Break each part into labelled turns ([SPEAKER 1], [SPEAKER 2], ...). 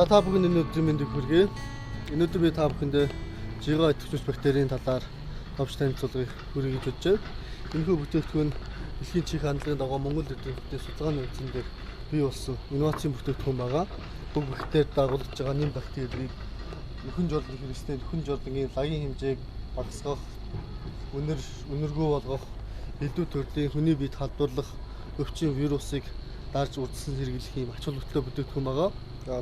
[SPEAKER 1] За та бүхэнд энэ өдрийн мэндийг хүргэе. Өнөөдөр би та бүхэндээ жига идэвхжүүлж бактерийн талаар товч танилцуулгыг хүргэе гэж бодож байна. Энэхүү бүтээгдэхүүн дэлхийн чих хандлагын дагуу Монгол эдийн засгийн судалгааны үзэн дээр бий болсон инновацийн бүтээгдэхүүн байгаа. Бүх бактери дагуулж байгаа нэм бактерийг нөхөн жолны хэрэгслийн нөхөн жолны лагийн хэмжээг багасгах, үнэргүй болгох, илүү төрлийн хүний биед халдварлах өвчин вирусыг дарж урдсан хэрэглэх юм ач холбогдолтой бүтээгдэхүүн байгаа.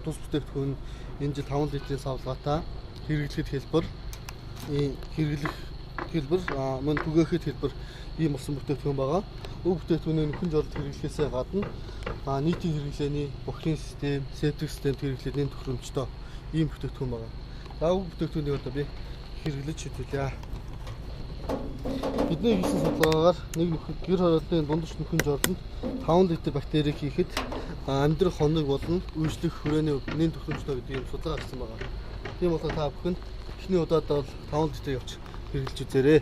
[SPEAKER 1] Тус бүтээгдэхүүн энэ жил 5 литрийн савлгаатай хэрэглэхэд хэлбэр мөн түгээхэд хэлбэр ийм болсон бүтээгдэхүүн байгаа. Уг бүтээгдэхүүнийг нөхөн жолд хэрэглэхээс гадна нийтийн хэрэглээний бохирын систем, септик системд хэрэглээд нэм төхөөрөмжтой ийм бүтээгдэхүүн байгаа. За уг бүтээгдэхүүнийг одоо би хэрэглэж шийдвэрлэе. Бидний хийсэн судалгаагаар нэг гэр хорооллын дундаж нөхөн жолонд 5 литр бактери хийхэд амьдрах хоног болон үйлчлэх хүрээний хувьд нэм төхөөрөмжтой гэдэг юм судалгаа гарсан байгаа. Тийм болохоор та бүхэн эхний удаадаа бол 5 литр явж хэрэглэж үзээрэй.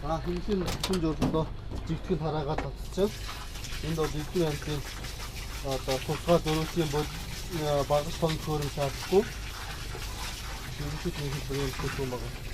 [SPEAKER 1] Хэмжээний нөхөн жолондоо жигтгэн хараагаа татчихсан. Энд бол эдгээр янзын тусгай зөрүүлийн багаж тоног төхөөрөмж шаардлагагүй. Хэрэглэж нэг хэлбэрийн бүтээгдэхүүн байгаа.